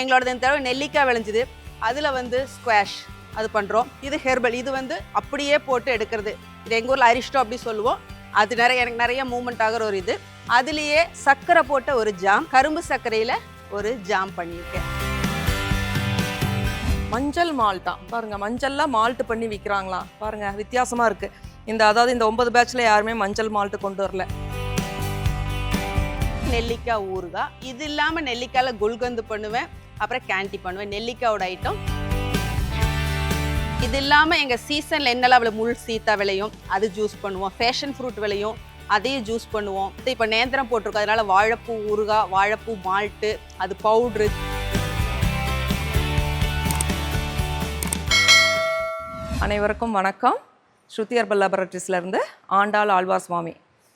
எங்களோட இந்த தடவை நெல்லிக்காய் விளைஞ்சுது, அதில் வந்து ஸ்குவாஷ் அது பண்ணுறோம். இது ஹெர்பல், இது வந்து அப்படியே போட்டு எடுக்கிறது. இது எங்கள் ஊரில் அரிஷ்டோ அப்படி சொல்லுவோம். அது எனக்கு நிறைய மூவ்மெண்ட் ஆகிற ஒரு இது. அதுலேயே சர்க்கரை போட்ட ஒரு ஜாம், கரும்பு சர்க்கரையில் ஒரு ஜாம் பண்ணியிருக்கேன். மஞ்சள் மால்ட்டா பாருங்க, மஞ்சள்ல மால்ட் பண்ணி விற்கிறாங்களா பாருங்க, வித்தியாசமா இருக்கு. அதாவது இந்த 9 பேட்ச்ல யாருமே மஞ்சள் மால்ட் கொண்டு வரல. நெல்லிக்காய் ஊறுகாய், இது இல்லாமல் நெல்லிக்காயில் குல்கந்து பண்ணுவேன், அப்புறம் கேண்டி பண்ணுவேன். நெல்லிக்காயோட ஐட்டம் இது இல்லாமல் எங்கள் சீசனில் என்னெல்லாம் முள் சீத்தா விளையும், அது ஜூஸ் பண்ணுவோம். ஃபேஷன் ஃப்ரூட் விளையும், அதையும் ஜூஸ் பண்ணுவோம். இப்போ நேந்திரம் போட்டிருக்கோம், அதனால வாழைப்பூ ஊறுகாய், வாழைப்பூ மால்ட்டு, அது பவுட்ரு. அனைவருக்கும் வணக்கம். ஸ்ருதி ஹெர்பல் லேபரட்டரிஸ்லேருந்து ஆண்டாள் ஆழ்வாசுவாமி.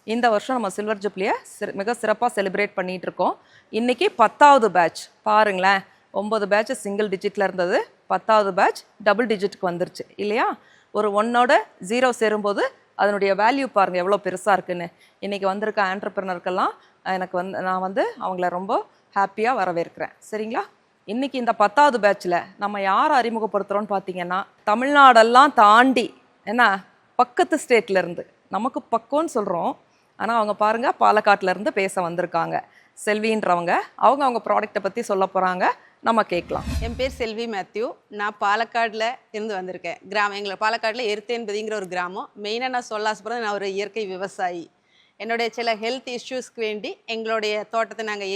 இந்த வருஷம் நம்ம சில்வர் ஜூப்ளியை மிக சிறப்பாக செலிப்ரேட் பண்ணிகிட்டு இருக்கோம். இன்றைக்கி 10வது பேட்ச் பாருங்களேன். 9 பேட்ச் சிங்கிள் டிஜிட்டில் இருந்தது, 10வது பேட்ச் டபுள் டிஜிட்டுக்கு வந்துருச்சு இல்லையா? ஒரு 1ஓட 0 சேரும்போது அதனுடைய வேல்யூ பாருங்கள் எவ்வளோ பெருசாக இருக்குன்னு. இன்றைக்கி வந்திருக்க ஆண்டர்பிரினருக்கெல்லாம் நான் அவங்கள ரொம்ப ஹாப்பியாக வரவேற்கிறேன். சரிங்களா? இன்றைக்கி இந்த 10வது பேட்சில் நம்ம யாரை அறிமுகப்படுத்துகிறோன்னு பார்த்தீங்கன்னா, தமிழ்நாடெல்லாம் தாண்டி என்ன பக்கத்து ஸ்டேட்லேருந்து, நமக்கு பக்கம்னு சொல்கிறோம், ஆனால் அவங்க பாருங்கள் பாலக்காட்டிலேருந்து பேச வந்திருக்காங்க. செல்வின்றவங்க அவங்க ப்ராடக்டை பற்றி சொல்ல போகிறாங்க, நம்ம கேட்கலாம். என் பேர் செல்வி மேத்யூ. நான் பாலக்காடில் இருந்து வந்திருக்கேன். எங்களை பாலக்காட்டில் எருத்தேன்பதிங்கிற ஒரு கிராமம். மெயினாக நான் சொல்ல ஆசைப்படுறது, நான் ஒரு இயற்கை விவசாயி. என்னுடைய சில ஹெல்த் இஷ்யூஸ்க்கு வேண்டி எங்களுடைய தோட்டத்தை நாங்கள்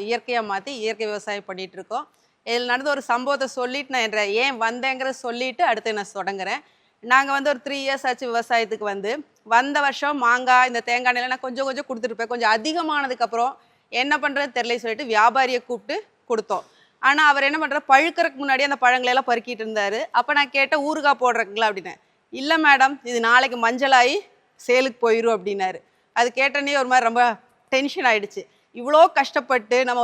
இயற்கையாக மாற்றி இயற்கை விவசாயம் பண்ணிகிட்ருக்கோம். இதில் நடந்த ஒரு சம்பவத்தை சொல்லிவிட்டு நான் ஏன் வந்தேங்கிறத சொல்லிவிட்டு அடுத்து நான் தொடங்குறேன். நாங்கள் ஒரு 3 இயர்ஸ் ஆச்சு விவசாயத்துக்கு வந்த வருஷம் மாங்காய், இந்த தேங்காய் எல்லாம் நான் கொஞ்சம் கொடுத்துருப்பேன். கொஞ்சம் அதிகமானதுக்கப்புறம் என்ன பண்ணுறது தெரியல சொல்லிட்டு வியாபாரியை கூப்பிட்டு கொடுத்தோம். ஆனால் அவர் என்ன பண்ணுறாரு, பழுக்கிறதுக்கு முன்னாடி அந்த பழங்களெல்லாம் பறிக்கிட்டு இருந்தார். அப்போ நான் கேட்டேன், ஊறுகாய் போடுறீங்களா அப்படின்னு. இல்லை மேடம், இது நாளைக்கு மஞ்சளாகி சேலுக்கு போயிடும் அப்படின்னாரு. அது கேட்டோன்னே ஒரு மாதிரி ரொம்ப டென்ஷன் ஆகிடுச்சு. இவ்வளோ கஷ்டப்பட்டு நம்ம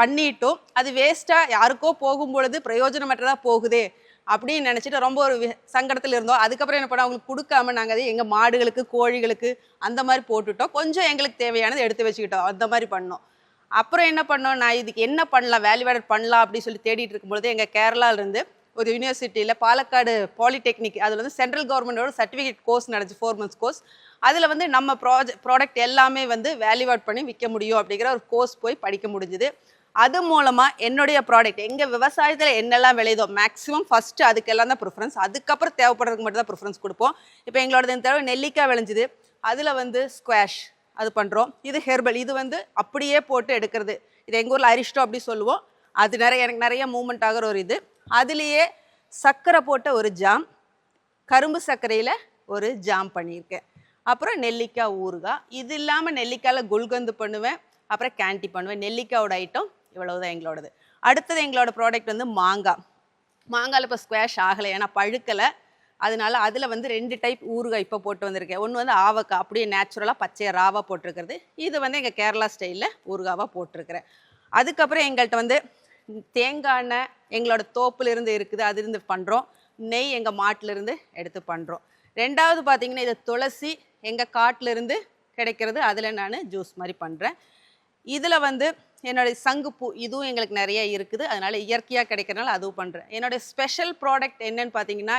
பண்ணிட்டோம், அது வேஸ்ட்டாக யாருக்கோ போகும்பொழுது பிரயோஜனமற்றதாக போகுதே அப்படின்னு நினச்சிட்டு ரொம்ப ஒரு சங்கடத்தில் இருந்தோம். அதுக்கப்புறம் என்ன பண்ணோம், அவங்களுக்கு கொடுக்காம நாங்கள் அதை எங்கள் மாடுகளுக்கு, கோழிகளுக்கு அந்த மாதிரி போட்டுட்டோம். கொஞ்சம் எங்களுக்கு தேவையானது எடுத்து வச்சுக்கிட்டோம், அந்த மாதிரி பண்ணோம். அப்புறம் என்ன பண்ணோம், நான் இதுக்கு என்ன பண்ணலாம், வேல்யூ ஆடட் பண்ணலாம் அப்படின்னு சொல்லி தேடிட்டு இருக்கும்பொழுது எங்கள் கேரளாவிலேருந்து ஒரு யூனிவர்சிட்டியில் பாலக்காடு பாலிடெக்னிக், அதில் சென்ட்ரல் கவர்மெண்டோட சர்டிஃபிகேட் கோர்ஸ் நடந்துச்சு, 4 months கோர்ஸ். அதில் நம்ம ப்ராடக்ட் எல்லாமே வேல்யூ ஆட் பண்ணி விற்க முடியும் அப்படிங்கிற ஒரு கோர்ஸ் போய் படிக்க முடிஞ்சுது. அது மூலமாக என்னுடைய ப்ராடக்ட் எங்கள் விவசாயத்தில் என்னெல்லாம் விளையுதோ மேக்ஸிமம் ஃபஸ்ட்டு அதுக்கெல்லாம் தான் ப்ரிஃபரன்ஸ், அதுக்கப்புறம் தேவைப்படுறதுக்கு மட்டும் தான் ப்ரிஃபரன்ஸ் கொடுப்போம். இப்போ எங்களோட இந்த தடவை நெல்லிக்காய் விளைஞ்சுது, அதில் ஸ்குவாஷ் அது பண்ணுறோம். இது ஹெர்பல், இது அப்படியே போட்டு எடுக்கிறது. இது எங்கள் ஊரில் அரிஷ்டோ அப்படி சொல்லுவோம். அது எனக்கு நிறைய மூவ்மெண்ட் ஆகிற ஒரு இது. அதுலேயே சர்க்கரை போட்ட ஒரு ஜாம், கரும்பு சர்க்கரையில் ஒரு ஜாம் பண்ணியிருக்கேன். அப்புறம் நெல்லிக்காய் ஊறுகாய், இது இல்லாமல் நெல்லிக்காயில் குல்கந்து பண்ணுவேன், அப்புறம் கேண்டி பண்ணுவேன். நெல்லிக்காயோட ஐட்டம் இவ்வளவுதான் எங்களோடது. அடுத்தது எங்களோட ப்ராடக்ட் மாங்காயில் இப்போ ஸ்குவாஷ் ஆகலை, ஏன்னா பழுக்கலை. அதனால அதில் 2 டைப் ஊறுகாய் இப்போ போட்டு வந்திருக்கேன். ஒன்று ஆவக்காய் அப்படியே நேச்சுரலாக பச்சையாக ராவாக போட்டிருக்கிறது. இது எங்கள் கேரளா ஸ்டைலில் ஊறுகாவாக போட்டிருக்கிறேன். அதுக்கப்புறம் எங்கள்கிட்ட தேங்காய் எண்ணெய் எங்களோட தோப்புலேருந்து இருக்குது, அதிலிருந்து பண்ணுறோம். நெய் எங்கள் மாட்டிலேருந்து எடுத்து பண்ணுறோம். ரெண்டாவது பார்த்திங்கன்னா, இது துளசி எங்கள் காட்டிலேருந்து கிடைக்கிறது, அதில் நான் ஜூஸ் மாதிரி பண்ணுறேன். இதில் என்னுடைய சங்குப்பூ, இதுவும் எங்களுக்கு நிறைய இருக்குது, அதனால் இயற்கையாக கிடைக்கிறனால அதுவும் பண்ணுறேன். என்னுடைய ஸ்பெஷல் ப்ராடக்ட் என்னன்னு பார்த்தீங்கன்னா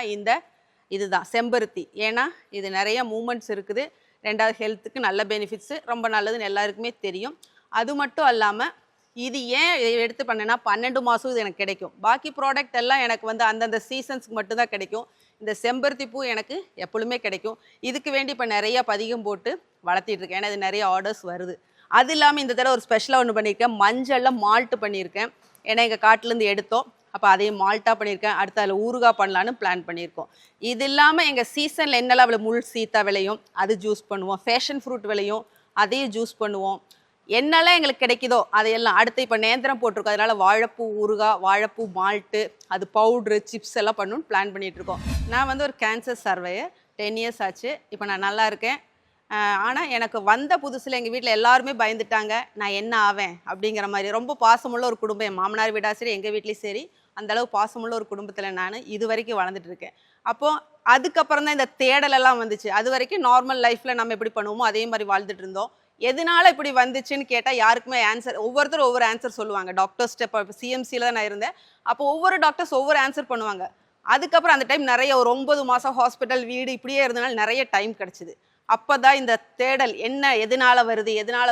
இதுதான் செம்பருத்தி. ஏன்னா இது நிறைய மூமெண்ட்ஸ் இருக்குது, ரெண்டாவது ஹெல்த்துக்கு நல்ல பெனிஃபிட்ஸு, ரொம்ப நல்லதுன்னு எல்லாருக்குமே தெரியும். அது மட்டும் இல்லாமல் இது ஏன் எடுத்து பண்ணேன்னா 12 மாதம் இது எனக்கு கிடைக்கும். பாக்கி ப்ராடக்ட் எல்லாம் எனக்கு அந்தந்த சீசன்ஸ்க்கு மட்டும்தான் கிடைக்கும். இந்த செம்பருத்தி பூ எனக்கு எப்பொழுதுமே கிடைக்கும். இதுக்கு வேண்டி இப்போ நிறைய பதிகம் போட்டு வளர்த்திட்ருக்கேன், ஏன்னா இது நிறைய ஆர்டர்ஸ் வருது. அது இல்லாமல் இந்த தடவை ஒரு ஸ்பெஷலாக ஒன்று பண்ணியிருக்கேன், மஞ்சளில் மால்ட்டு பண்ணியிருக்கேன். ஏன்னா எங்கள் காட்டிலேருந்து எடுத்தோம், அப்போ அதையும் மால்ட்டாக பண்ணியிருக்கேன். அடுத்து அதில் ஊறுகாய் பண்ணலான்னு பிளான் பண்ணியிருக்கோம். இது இல்லாமல் எங்கள் சீசனில் என்னெல்லாம் முள் சீத்தா விளையும், அது ஜூஸ் பண்ணுவோம். ஃபேஷன் ஃப்ரூட் விளையும், அதையும் ஜூஸ் பண்ணுவோம். என்னெல்லாம் எங்களுக்கு கிடைக்குதோ அதையெல்லாம். அடுத்து இப்போ நேந்திரம் போட்டிருக்கோம், அதனால் வாழைப்பூ ஊறுகாய், வாழைப்பூ மால்ட்டு, அது பவுட்ரு, சிப்ஸ் எல்லாம் பண்ணணும்னு பிளான் பண்ணிகிட்ருக்கோம். நான் ஒரு கேன்சர் சர்வையர், 10 years ஆச்சு. இப்போ நான் நல்லா இருக்கேன். ஆனால் எனக்கு வந்த புதுசில் எங்கள் வீட்டில் எல்லாருமே பயந்துட்டாங்க, நான் என்ன ஆவேன் அப்படிங்கிற மாதிரி. ரொம்ப பாசமுள்ள ஒரு குடும்பம், என் மாமனார் வீடா சரி, எங்கள் வீட்லேயும் சரி, அந்தளவு பாசமுள்ள ஒரு குடும்பத்தில் நான் இது வரைக்கும் வளர்ந்துட்டு இருக்கேன். அப்போது அதுக்கப்புறம் தான் இந்த தேடலெல்லாம் வந்துச்சு. அது வரைக்கும் நார்மல் லைஃப்பில் நம்ம எப்படி பண்ணுவோமோ அதே மாதிரி வாழ்ந்துட்டு இருந்தோம். எதனால இப்படி வந்துச்சுன்னு கேட்டால் யாருக்குமே ஆன்சர், ஒவ்வொருத்தரும் ஒவ்வொரு ஆன்சர் சொல்லுவாங்க. டாக்டர்ஸ்ட்ட இப்போ சிஎம்சியில் தான் நான் இருந்தேன். அப்போ ஒவ்வொரு டாக்டர்ஸ் ஒவ்வொரு ஆன்சர் பண்ணுவாங்க. அதுக்கப்புறம் அந்த டைம் நிறைய ஒரு 9 மாதம் ஹாஸ்பிட்டல் வீடு இப்படியே இருந்தனால நிறைய டைம் கிடச்சிது. அப்போ தான் இந்த தேடல் என்ன எதனால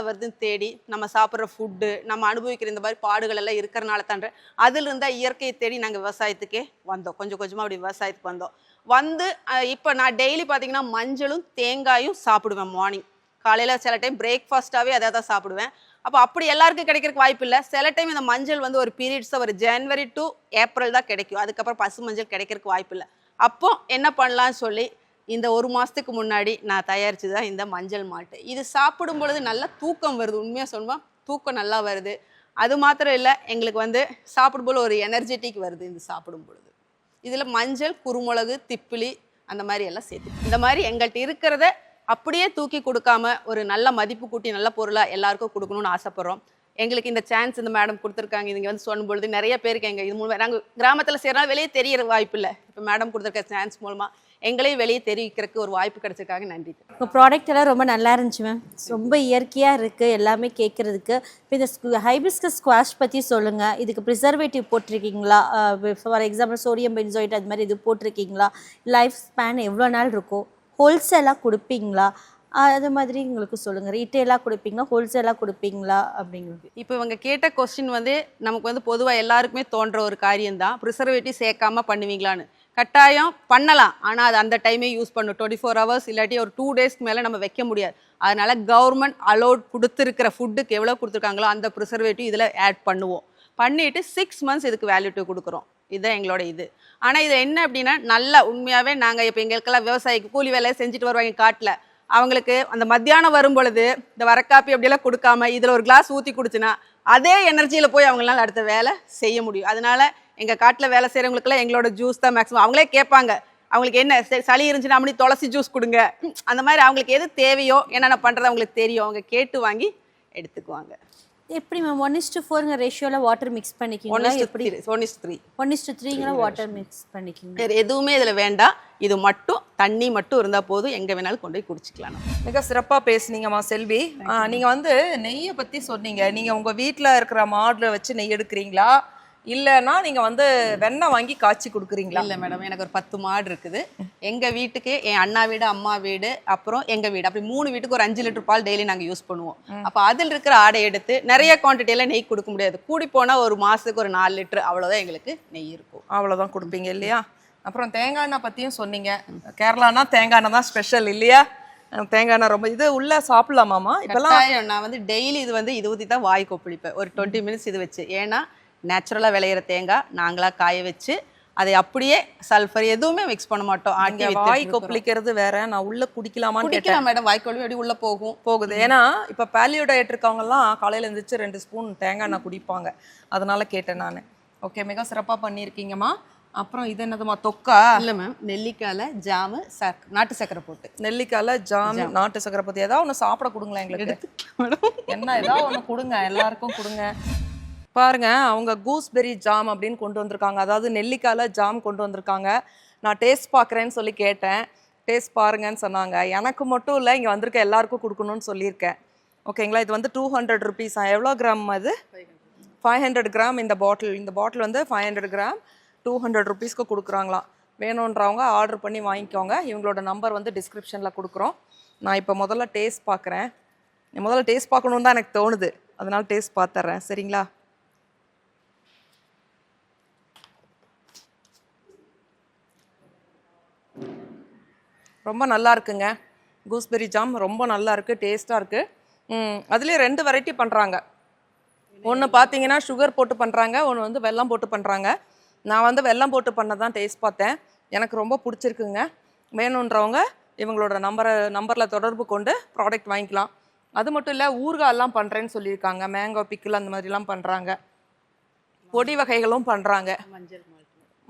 வருதுன்னு தேடி நம்ம சாப்பிட்ற ஃபுட்டு, நம்ம அனுபவிக்கிற இந்த மாதிரி பாடுகள் எல்லாம் இருக்கிறனால தான்ற அதில் இருந்தால் இயற்கையை தேடி நாங்கள் விவசாயத்துக்கே வந்தோம். கொஞ்சம் கொஞ்சமாக அப்படி விவசாயத்துக்கு வந்து இப்போ நான் டெய்லி பார்த்தீங்கன்னா மஞ்சளும் தேங்காயும் சாப்பிடுவேன். மார்னிங் காலையில் சில டைம் பிரேக்ஃபாஸ்ட்டாகவே அதை தான் சாப்பிடுவேன். அப்போ அப்படி எல்லாருக்கும் கிடைக்கிறதுக்கு வாய்ப்பு இல்லை. சில டைம் இந்த மஞ்சள் வந்து ஒரு பீரியட்ஸை ஒரு ஜனவரி டு ஏப்ரல் தான் கிடைக்கும். அதுக்கப்புறம் பசு மஞ்சள் கிடைக்கிறதுக்கு வாய்ப்பு இல்லை. அப்போ என்ன பண்ணலான்னு சொல்லி இந்த 1 மாதத்துக்கு முன்னாடி நான் தயாரிச்சது தான் இந்த மஞ்சள் மால்ட்டு. இது சாப்பிடும் பொழுது நல்லா தூக்கம் வருது. உண்மையாக சொல்லுவோம், தூக்கம் நல்லா வருது. அது மாத்திரம் இல்லை, எங்களுக்கு வந்து சாப்பிடும்போது ஒரு எனர்ஜெட்டிக் வருது இது சாப்பிடும் பொழுது. இதில் மஞ்சள், குருமிளகு, திப்பிலி அந்த மாதிரி எல்லாம் சேர்த்து இந்த மாதிரி எங்கள்கிட்ட இருக்கிறத அப்படியே தூக்கி கொடுக்காம ஒரு நல்ல மதிப்பு கூட்டி நல்ல பொருளாக எல்லாருக்கும் கொடுக்கணும்னு ஆசைப்படுறோம். எங்களுக்கு இந்த சான்ஸ் இந்த மேடம் கொடுத்துருக்காங்க. இங்கே வந்து சொல்லும் பொழுது நிறைய பேருக்கு எங்கள் இது மூலமாக நாங்கள் கிராமத்தில் செய்கிறனால வெளியே தெரியற வாய்ப்பு இல்லை. இப்போ மேடம் கொடுத்துருக்க சான்ஸ் மூலமாக எங்களையும் வெளியே தெரிவிக்கிறதுக்கு ஒரு வாய்ப்பு கிடைச்சிருக்காங்க. நன்றி. உங்கள் ப்ராடக்ட் எல்லாம் ரொம்ப நல்லா இருந்துச்சு மேம். ரொம்ப இயற்கையாக இருக்குது எல்லாமே கேட்குறதுக்கு. இப்போ இந்த ஹைபிஸ்கஸ் ஸ்குவாஷ் பற்றி சொல்லுங்கள். இதுக்கு ப்ரிசர்வேட்டிவ் போட்டிருக்கீங்களா? ஃபார் எக்ஸாம்பிள் சோடியம் பென்சோயிட் அது மாதிரி இது போட்டிருக்கீங்களா? லைஃப் ஸ்பேன் எவ்வளோ நாள் இருக்கும்? ஹோல்சேலாக கொடுப்பீங்களா? அது மாதிரி உங்களுக்கு சொல்லுங்கள். ரீட்டெயிலாக கொடுப்பீங்களா, ஹோல்சேலாக கொடுப்பீங்களா அப்படிங்கிறது. இப்போ இவங்க கேட்ட கொஸ்டின் வந்து நமக்கு வந்து பொதுவாக எல்லாருக்குமே தோன்ற ஒரு காரியம்தான். ப்ரிசர்வேட்டிவ் சேர்க்காம பண்ணுவீங்களான்னு. கட்டாயம் பண்ணலாம், ஆனால் அது அந்த டைமே யூஸ் பண்ணும். 24 ஹவர்ஸ் இல்லாட்டி ஒரு 2 டேஸ்க்கு மேலே நம்ம வைக்க முடியாது. அதனால் கவர்மெண்ட் அலோட் கொடுத்துருக்கிற ஃபுட்டுக்கு எவ்வளோ கொடுத்துருக்காங்களோ அந்த ப்ரிசர்வேட்டிவ் இதில் ஆட் பண்ணுவோம். பண்ணிவிட்டு 6 மந்த்ஸ் இதுக்கு வேல்யூட்டிவ் கொடுக்குறோம். இதுதான் எங்களோட இது. ஆனால் இது என்ன அப்படின்னா நல்லா உண்மையாகவே நாங்கள் இப்போ எங்களுக்கெல்லாம் விவசாயிக்கு கூலி வேலையை செஞ்சுட்டு வருவாங்க காட்டில். அவங்களுக்கு அந்த மத்தியானம் வரும் பொழுது இந்த வரக்காப்பி அப்படியெல்லாம் கொடுக்காம இதில் ஒரு கிளாஸ் ஊற்றி குடிச்சுன்னா அதே எனர்ஜியில் போய் அவங்களால அடுத்த வேலை செய்ய முடியும். அதனால எங்கள் காட்டில் வேலை செய்கிறவங்களுக்குலாம் எங்களோட ஜூஸ் தான் மேக்ஸிமம். அவங்களே கேட்பாங்க, அவங்களுக்கு என்ன சளி இருந்துச்சுன்னா அப்படி துளசி ஜூஸ் கொடுங்க, அந்த மாதிரி அவங்களுக்கு எது தேவையோ என்னென்ன பண்ணுறது அவங்களுக்கு தெரியும். அவங்க கேட்டு வாங்கி எடுத்துக்குவாங்க. எப்படி மேம் 1:4 ரேஷியோவில் வாட்டர் மிக்ஸ் பண்ணிக்கிங்களா? எப்படி 1:3 வாட்டர் மிக்ஸ் பண்ணிக்கிங்க? வேறு எதுவுமே இதில் வேண்டாம். இது மட்டும் தண்ணி மட்டும் இருந்தால் போதும். எங்கே வேணாலும் கொண்டு போய் குடிச்சிக்கலாம். மிக சிறப்பாக பேசுனீங்கம்மா செல்வி. நீங்கள் வந்து நெய்யை பற்றி சொன்னீங்க. நீங்கள் உங்கள் வீட்டில் இருக்கிற மாடுல வச்சு நெய் எடுக்கிறீங்களா, இல்லைன்னா நீங்கள் வந்து வெண்ணெய் வாங்கி காய்ச்சி கொடுக்குறீங்களா? இல்லை மேடம், எனக்கு ஒரு 10 மாடு இருக்குது. எங்கள் வீட்டுக்கு என் அண்ணா வீடு, அம்மா வீடு, அப்புறம் எங்கள் வீடு, அப்படி 3 வீட்டுக்கு ஒரு 5 லிட்டர் பால் டெய்லி நாங்கள் யூஸ் பண்ணுவோம். அப்போ அதில் இருக்கிற ஆடை எடுத்து நிறைய குவான்டிட்டியெல்லாம் நெய் கொடுக்க முடியாது. கூடி போனால் ஒரு மாதத்துக்கு ஒரு 4 லிட்டர் அவ்வளோதான் எங்களுக்கு நெய் இருக்கும். அவ்வளோதான் கொடுப்பீங்க இல்லையா? அப்புறம் தேங்காய் எண்ணெய் பற்றியும் சொன்னீங்க. கேரளானா தேங்காய் எண்ணெய் தான் ஸ்பெஷல் இல்லையா? தேங்காய் எண்ணெய் ரொம்ப இது உள்ள சாப்பிடலாமாம்மா? இப்போல்லாம் நான் வந்து டெய்லி இது ஊற்றி தான் வாய் கொப்பளிப்பேன். ஒரு 20 மினிட்ஸ் இது வச்சு. ஏன்னா நேச்சுரலாக விளையிற தேங்காய் நாங்களாக காய வச்சு அதை அப்படியே சல்ஃபர் எதுவுமே மிக்ஸ் பண்ண மாட்டோம். ஆட்டி வாய் கொப்பளிக்கிறது வேற, நான் உள்ள குடிக்கலாமான்னு கேட்டேன். மேடம் வாய்க்கொள்ளி எப்படி உள்ளே போகுது. ஏன்னா இப்போ பேலியோ டயட் இருக்கவங்கலாம் காலையில் எழுந்திரிச்சு 2 ஸ்பூன் தேங்காய் எண்ணெய் குடிப்பாங்க. அதனால கேட்டேன் நான். ஓகே, மிக சிறப்பாக பண்ணியிருக்கீங்கம்மா. அப்புறம் இது என்னதுமா, தொக்கா? இல்லை மேம், நெல்லிக்காயில் ஜாமு நாட்டு சக்கரை போட்டு. நெல்லிக்காயில் ஜாம் நாட்டு சக்கரை போட்டு ஏதாவது ஒன்று சாப்பிட கொடுங்களேன் எங்களுக்கு. என்ன ஏதாவது ஒன்று கொடுங்க, எல்லாருக்கும் கொடுங்க. பாருங்க, அவங்க கூஸ்பெரி ஜாம் அப்படின்னு கொண்டு வந்திருக்காங்க. அதாவது நெல்லிக்காயில் ஜாம் கொண்டு வந்திருக்காங்க. நான் டேஸ்ட் பார்க்குறேன்னு சொல்லி கேட்டேன். டேஸ்ட் பாருங்கன்னு சொன்னாங்க. எனக்கு மட்டும் இல்லை, இங்கே வந்திருக்க எல்லாருக்கும் கொடுக்கணும்னு சொல்லியிருக்கேன். ஓகேங்களா? இது வந்து 200 ருபீஸா? எவ்வளோ கிராம் அது? 500 கிராம் இந்த பாட்டில். இந்த பாட்டில் வந்து 500 கிராம் 200 ருபீஸ்க்கு கொடுக்குறாங்களாம். வேணுன்றவங்க ஆர்டர் பண்ணி வாங்கிக்கோங்க. இவங்களோட நம்பர் வந்து டிஸ்கிரிப்ஷனில் கொடுக்குறோம். நான் இப்போ முதல்ல டேஸ்ட் பார்க்குறேன். முதல்ல டேஸ்ட் பார்க்கணுன்னு தான் எனக்கு தோணுது. அதனால் டேஸ்ட் பார்த்துட்றேன். சரிங்களா? ரொம்ப நல்லா இருக்குங்க. கூஸ்பெரி ஜாம் ரொம்ப நல்லா இருக்குது, டேஸ்ட்டாக இருக்குது. அதுலேயே 2 வெரைட்டி பண்ணுறாங்க. ஒன்று பார்த்தீங்கன்னா சுகர் போட்டு பண்ணுறாங்க, ஒன்று வந்து வெல்லம் போட்டு பண்ணுறாங்க. நான் வந்து வெல்லம் போட்டு பண்ண தான் டேஸ்ட் பார்த்தேன். எனக்கு ரொம்ப பிடிச்சிருக்குங்க. வேணுன்றவங்க இவங்களோட நம்பரில் தொடர்பு கொண்டு ப்ராடக்ட் வாங்கிக்கலாம். அது மட்டும் இல்லை, ஊறுகாயெல்லாம் பண்ணுறேன்னு சொல்லியிருக்காங்க. மேங்கோ பிக்கிள் அந்த மாதிரிலாம் பண்ணுறாங்க. பொடி வகைகளும் பண்ணுறாங்க.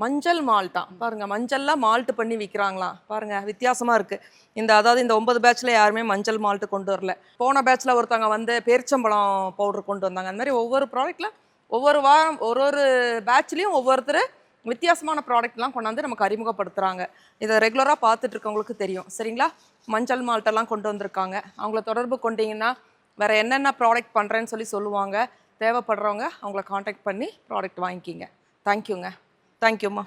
மஞ்சள் மால்ட்டா பாருங்கள், மஞ்சள்லாம் மால்ட்டு பண்ணி விற்கிறாங்களாம். பாருங்கள், வித்தியாசமாக இருக்குது. அதாவது இந்த 9 பேட்சில் யாருமே மஞ்சள் மால்ட்டு கொண்டு வரல. போன பேட்சில் ஒருத்தவங்க வந்து பேரிச்சம்பழம் பவுடர் கொண்டு வந்தாங்க. அந்த மாதிரி ஒவ்வொரு ப்ராடக்ட்டில் ஒவ்வொரு வாரம் ஒரு பேட்ச்லேயும் ஒவ்வொருத்தர் வித்தியாசமான ப்ராடக்ட்லாம் கொண்டாந்து நமக்கு அறிமுகப்படுத்துகிறாங்க. இதை ரெகுலராக பார்த்துட்டு இருக்கவங்களுக்கு தெரியும். சரிங்களா? மஞ்சள் மால்ட்டெல்லாம் கொண்டு வந்திருக்காங்க. அவங்கள தொடர்பு கொண்டீங்கன்னா வேறு என்னென்ன ப்ராடக்ட் பண்ணுறேன்னு சொல்லி சொல்லுவாங்க. தேவைப்படுறவங்க அவங்கள காண்டாக்ட் பண்ணி ப்ராடக்ட் வாங்கிக்கிங்க. தேங்க்யூங்க. தேங்க்யூம்மா.